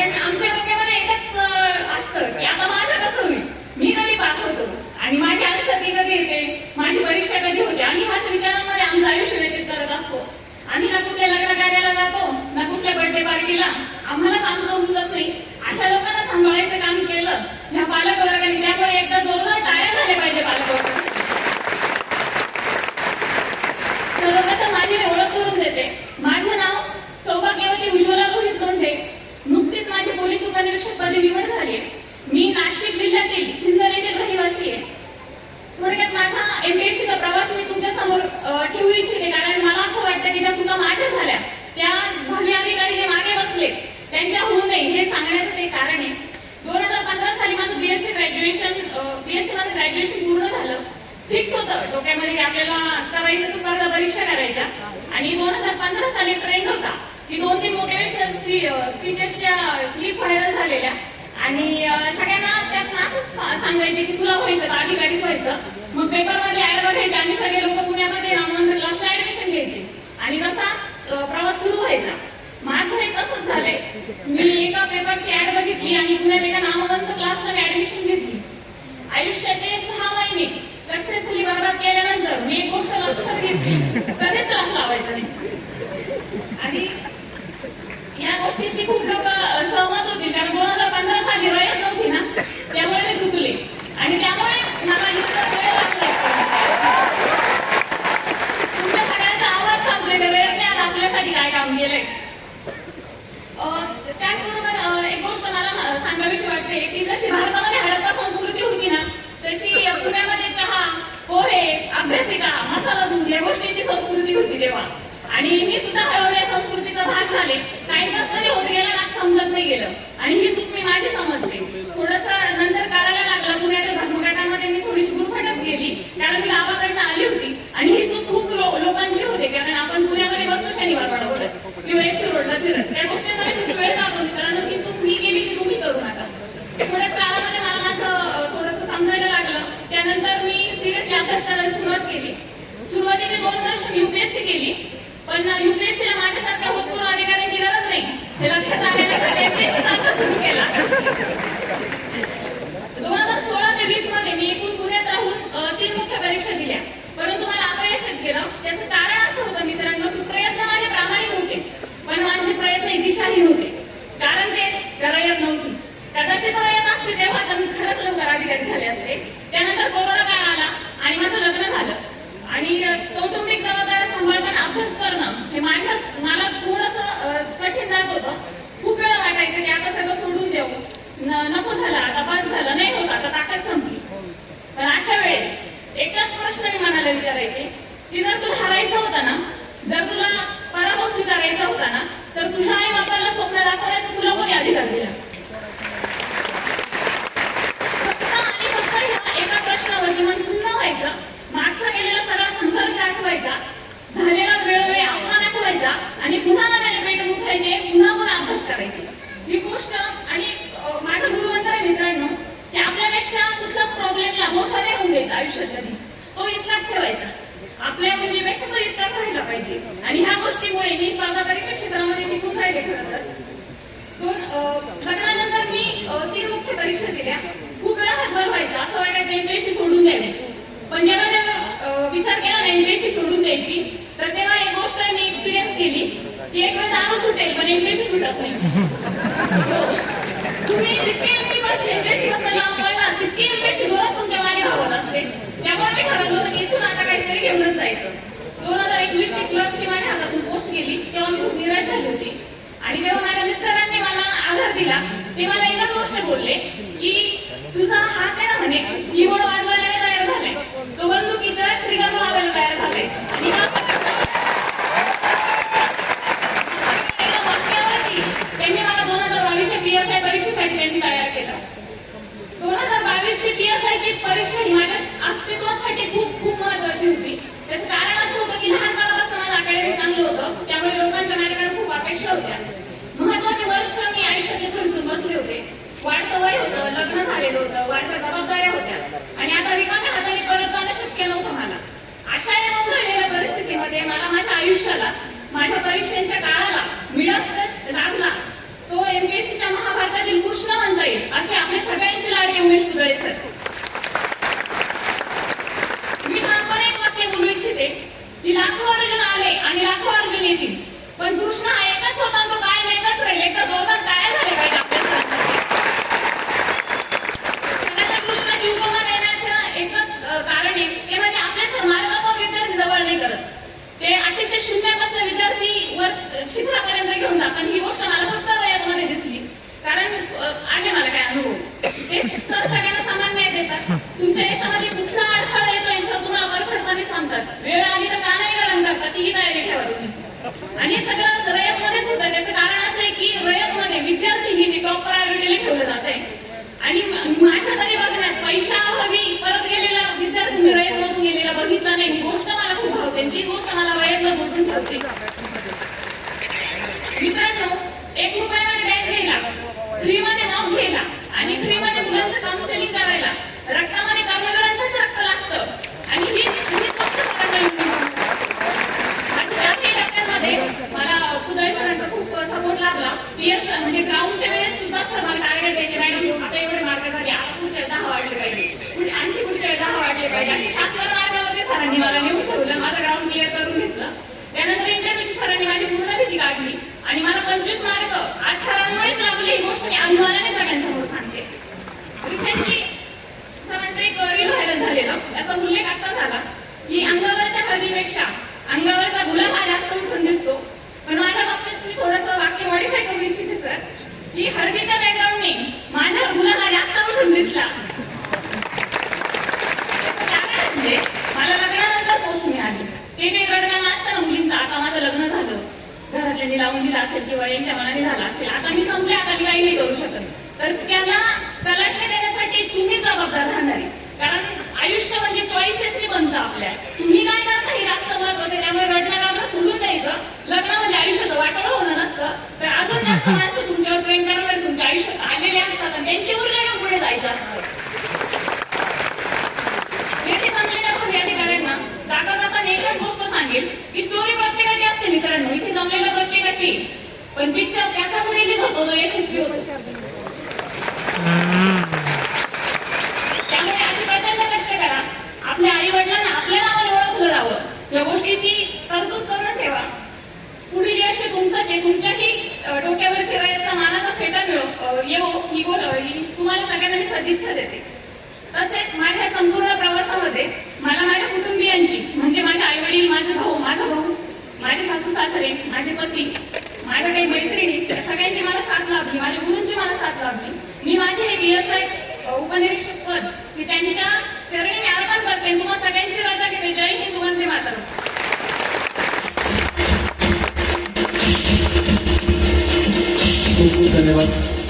कारण आमच्या डोक्यामध्ये एकच असतं की आता माझं कसं होईल, मी कधी पास होतो आणि माझी आन्सर कधी येते, माझी परीक्षा कधी होते. आणि ह्याच विचारांमध्ये आमचं आयुष्य व्यतीत करत असतो. आम्ही ना कुठल्या लग्न कार्याला जातो, ना कुठल्या बर्थडे पार्टीला, आम्हाला काम जाऊन सुचत नाही. अशा लोकांना सांभाळायचं काम केलं ह्या पालक वर्गाने. त्यामुळे एकदा जोरदार टाळ्या झाल्या पाहिजे पालक वर्गाने. सर्वप्रथम माझी मी ओळख करून देते. माझं नाव सौभाग्यवती उज्ज्वला रोहित लोंढे. नुकतीच माझी पोलीस उपनिरीक्षक पदी निवड झाली. मी नाशिक जिल्ह्यातील सिन्नर येथील रहिवासी आहे. थोडक्यात माझा एमपीएससीचा प्रवास मी तुमच्या समोर ठेवू इच्छिते, कारण मला असं वाटतं की ज्या चुका माझ्या झाल्या त्या भावी अधिकारी जे मागे बसले त्यांच्या होऊ नये हे सांगण्याचं ते कारण आहे. 2015 साली माझं बीएससी मध्ये ग्रॅज्युएशन पूर्ण झालं. फिक्स होतं डोक्यामध्ये आपल्याला करायचं स्पर्धा परीक्षा करायच्या. आणि 2015 साली ट्रेंड होता की 2-3 मोटिवेशनल स्पीचेसच्या क्लिप व्हायरल झालेल्या. आणि सगळ्यांना त्यात असंच सांगायचे की तुला व्हायचं का, अधिकारीच व्हायचं. मग पेपरमध्ये ऍड बघायचे आणि सगळे लोक पुण्यामध्ये नामवंत क्लासला ऍडमिशन घ्यायचे आणि तसाच प्रवास सुरू व्हायचा. माझं हे तसंच झालंय. मी एका पेपरची ऍड बघितली आणि पुण्यात एका नामवंत क्लासला मी ऍडमिशन घेतली. आयुष्याचे 6 महिने सक्सेसफुली बर्बाद केल्यानंतर मी एक गोष्ट लक्षात घेतली, कधीच क्लास लावायचा नाही. आणि या गोष्टीशी खूप लोक सहमत होतील, कारण 2015 साली रयत नव्हती ना, त्यामुळे मी चुकले. आणि त्यामुळे मला इतका वेळ लागला. तुमच्या सगळ्यांचा आवाज सांगतोय त्या वेळेने आज आपल्यासाठी काय काम केलंय. त्याचबरोबर एक गोष्ट मला सांगावीशी वाटते की जशी भारतामध्ये हडप्पा संस्कृती होती ना, तशी पुण्यामध्ये चहा, पोहे, अभ्यासिका, मसाला दूध या गोष्टींची संस्कृती होती तेव्हा. आणि मी सुद्धा हळूहळू या संस्कृतीचा भाग झाले. टाइमपास कधी होत गेला ना समजत नाही गेलं. आणि ही चूक मी माझी समजते. थोडस नंतर कळायला लागलं, पुण्याच्या झगमगाटामध्ये मी थोडीशी गुरफटत गेली, कारण मी गावाकडनं आली होती. आणि ही चूक खूप लोकांची होते, कारण आपण पुण्यामध्ये बसतो शनिवार वाडा बोलत किंवा एसी रोडला फिरत. त्या गोष्टींमध्ये खूप वेळ जातो मित्रांनो, की चूक मी केली की तुम्ही करू नका. थोड्या काळामध्ये मला माझं थोडंसं समजायला लागलं. त्यानंतर मी सिरियसली अभ्यास करायला सुरुवात केली. सुरुवातीचे 2 वर्ष यूपीएससी केली, पण यूपीएससीला माझ्यासारख्या भूतपूर्व अधिकाऱ्यांची गरज नाही हे लक्षात आल्यानंतर एमपीएससीचा सुरू केला. 2016 ते 20 मध्ये मी एकूण पुण्यात राहून 3 मुख्य परीक्षा दिल्या, परंतु मला अपयशच गेलं. त्याचं कारण असं होतं मित्रांनो की प्रयत्न माझे प्रामाणिक होते, पण माझे प्रयत्न दिशाहीन होते. कारण ते रयत नव्हती. कदाचित रयत असते तेव्हा तर मी खरंच लवकर अधिकारी झाले असते. त्यानंतर कोरोना काळ आला आणि माझं लग्न झालं. आणि कौटुंबिक जबाबदाऱ्या सांभाळताना अभ्यास करणं हे मला थोडंसं कठीण जात होतं. खूप वेळा वाटायचं की आता सगळं सोडून देऊ, नको झालं, आता पास झालं, नाही होत, आता ताकद संपली. पण अशा वेळेस एकच प्रश्न मी मनाला विचारायचे की जर तुला हरायचं होतं ना, जर तुला पराभव स्वीकारायचा होता ना, तर तुझ्या आई बापाला स्वप्न दाखवण्याचा तुला कोणी अधिकार दिला? फक्त ह्या एका प्रश्नावरती मन सुन्न व्हायचं. मागचा गेलेला सगळा संघर्ष आठवायचा, झालेला वेळोवेळी अपमान आठवायचा आणि पुन्हा नव्याने पेटून उठायचे, पुन्हा अभ्यास करायचे. ही गोष्ट आणि माझं गुरुमंत्र आहे मित्रांनो की आपल्यापेक्षा कुठलाच प्रॉब्लेमला मोठा नाही होऊन द्यायचा आयुष्यात कधी, तो इतकाच ठेवायचा. आपल्या मुलीपेक्षा तो इतकाच राहिला पाहिजे. आणि ह्या गोष्टीमुळे मी स्पर्धा परीक्षा क्षेत्रामध्ये टिकून राहिले. खरं तर लग्नानंतर मी 3 मुख्य परीक्षा दिल्या. खूप वेळा हातभार व्हायचा, असं वाटायचं एमपीएससी सोडून द्यावी. पण जेव्हा विचार केला ना एमपीएससी सोडून द्यायची, तर तेव्हा एक गोष्ट मी एक्सपिरियन्स केली की एक वेळ दारू सुटेल पण एमपीएससी सुटत नाही. तुम्ही जितके एमपीएससी बसला लांब पडणार तितकी एमपीएससी जोरात तुमच्या मागे धावत असते. त्यामुळे मी ठरवलं होतं की इथून आता काहीतरी घेऊनच जायचं. 2021 ची क्लबची माझ्या हातातून पोस्ट गेली तेव्हा मी खूप निराश झाली होती. आणि तेव्हा माझ्या मिस्टरांनी मला आधार दिला. ते मला एकच गोष्ट बोलले की तुझा हात आहे ना म्हणे कीबोर्ड वाजवायला तयार झालाय, तो बंदुकीचा ट्रिगर लावायला तयार झालाय. आणि त्यांनी मला 2022 च्या पीएसआय परीक्षेसाठी त्यांनी तयार केलं. 2022 ची पीएसआय ची परीक्षा ही माझ्या अस्तित्वासाठी खूप महत्वाची होती. त्याचं कारण असं होतं की लहानपणापासून माझं अकॅडमिक चांगलं होतं, त्यामुळे लोकांच्या माझ्याकडे खूप अपेक्षा होत्या. महत्वाचे वर्ष मी आयुष्यात खर्चून बसले होते. वाढतं वय होतं, लग्न झालेलं होतं, वाढत्या जबाबदाऱ्या होत्या आणि आता रिकाम्या हाताने परत जाणं शक्य नव्हतं मला. अशा या गोंधळलेल्या परिस्थितीमध्ये मला माझ्या आयुष्याला, माझ्या परीक्षेच्या काळाला मिडास टच लागला. तो एमपीएससीच्या पण कृष्ण हा एकच होता, तो काय एकच राहील. एकच जोरदार काय झाले पाहिजे आपल्या सणाच्या कृष्णाची उपमा देण्याचं एकच कारण आहे, ते म्हणजे आपल्या मार्गावर विद्यार्थी जवळ नाही करत. ते अतिशय शून्यापासून विद्यार्थी वर शिखरापर्यंत घेऊन जातात. ही गोष्ट मला फक्त वयामध्ये दिसली, कारण आले मला काय अनुभव. ते सर सगळ्यांना समान न्याय देतात. तुमच्या यशामध्ये कुठला अडथळा येतोय सर तुम्हाला वरखडपणे सांगतात. वेळ आली तर का नाही गरम करतात, तीही तयारी ठेवा तुम्ही. आणि हे सगळं रयतमध्येच होतं. त्याचं कारण असं आहे की रयतमध्ये विद्यार्थी ही टॉप प्रायोरिटीला ठेवलं जात आहे. आणि माझ्या तरी बघण्यात पैशाअभावी परत गेलेला विद्यार्थी मी रयतमधून गेलेला बघितला नाही. ही गोष्ट मला खूप भावते, ती गोष्ट मला रयतला बोलून ठेवते. मित्रांनो, 1 रुपयामध्ये बॅच घ्यायला, फ्री मध्ये मॉक घ्यायला आणि फ्री मध्ये मुलांचं काउन्सिलिंग करायला रक्तामध्ये कर्मवीरांचंच रक्त लागतं. आणि ही फक्त टप्प्यांमध्ये मला उदय सरांचा खूप सपोर्ट लागला. पीएस म्हणजे ग्राउंडच्या वेळेस सुद्धा सर मला टार्गेट द्यायचे, मॅडम आता एवढे मार्क झाले, आता पुढचे 10 वाढले पाहिजे, आणखी पुढचे 10 वाढले पाहिजे. अशी 76 मार्कावरती सरांनी मला नेऊन ठेवलं. माझं ग्राउंड क्लिअर करून घेतलं. त्यानंतर इंटरव्ह्यूची सरांनी माझी पूर्ण भीती काढली आणि मला 25 मार्क आज सरांमुळेच लागली. ही गोष्ट मी अभिमानाने सगळ्यांसमोर सांगते. रिसेंटली सरांचा एक रील व्हायरल झालेला, त्याचा उल्लेख आता झाला की अंगावरच्या हळदीपेक्षा अंगावरचा गुलाब हा जास्त उठून दिसतो. पण माझ्या बाबतीत मी थोडंसं वाक्य मॉडिफाय करू इच्छिते सर, की हळदीच्या बॅकग्राऊंडने माझ्या गुलाब हा जास्त उठून दिसला. म्हणजे मला लग्नानंतर पोस्ट मिळाली. ते काही रडगाणं असतं ना मुलींचं, आता माझं लग्न झालं, घरातल्यांनी लावून दिलं असेल किंवा यांच्या मनाने झालं असेल, आता मी संपले, आता मी काही नाही करू शकत. तर त्याला तलाटणी देण्यासाठी तुम्ही जबाबदार राहणार आहे. कारण आयुष्य म्हणजे चॉईसेसनी बनतं आपल्या. तुम्ही काय करता हे जास्त महत्वाचं. त्यामुळे रडणारा सोडून द्यायचं. लग्न म्हणजे आयुष्याचं वाटोळं होणं नसतं, तर अजून जास्त माणसं तुमच्यावर प्रेम करणार, तुमच्या आयुष्यात आलेले असतात आणि त्यांची ऊर्जा घेऊन पुढे जायचं असतं. अधिकाऱ्यांना जाता जाता एकच गोष्ट सांगेल की स्टोरी प्रत्येकाची असते मित्रांनो, इथे जमलेल्या प्रत्येकाची, पण पिक्चर त्याचाच रिलीज होतो जो यशस्वी होतो. त्यामुळे आधी प्रचंड कष्ट करा. आपल्या आई वडिलांना आपल्या नावाने ओळखलं जावं या गोष्टीची तरतूद करून ठेवा. पुढील यश तुमचंच आहे. तुमच्याही डोक्यावर फिरायचा मानाचा फेटा येवो ही तुम्हाला सगळ्यांना मी सदिच्छा देते. तसेच माझ्या संपूर्ण प्रवासामध्ये मला माझ्या कुटुंबियांची म्हणजे माझे आई वडील, माझा भाऊ, माझे सासू सासरे, माझे पती, माझ्या काही मैत्रिणी, सगळ्यांची मला साथ लाभली. माझ्या गुरूंची मला साथ लाभली. मी माझे हे PSI उपनिरीक्षक पद मी त्यांच्या चरणी मी अर्पण करते. तुम्हाला सगळ्यांची रजा घेते. जय हिंद, वंदे मातरम. खूप खूप धन्यवाद.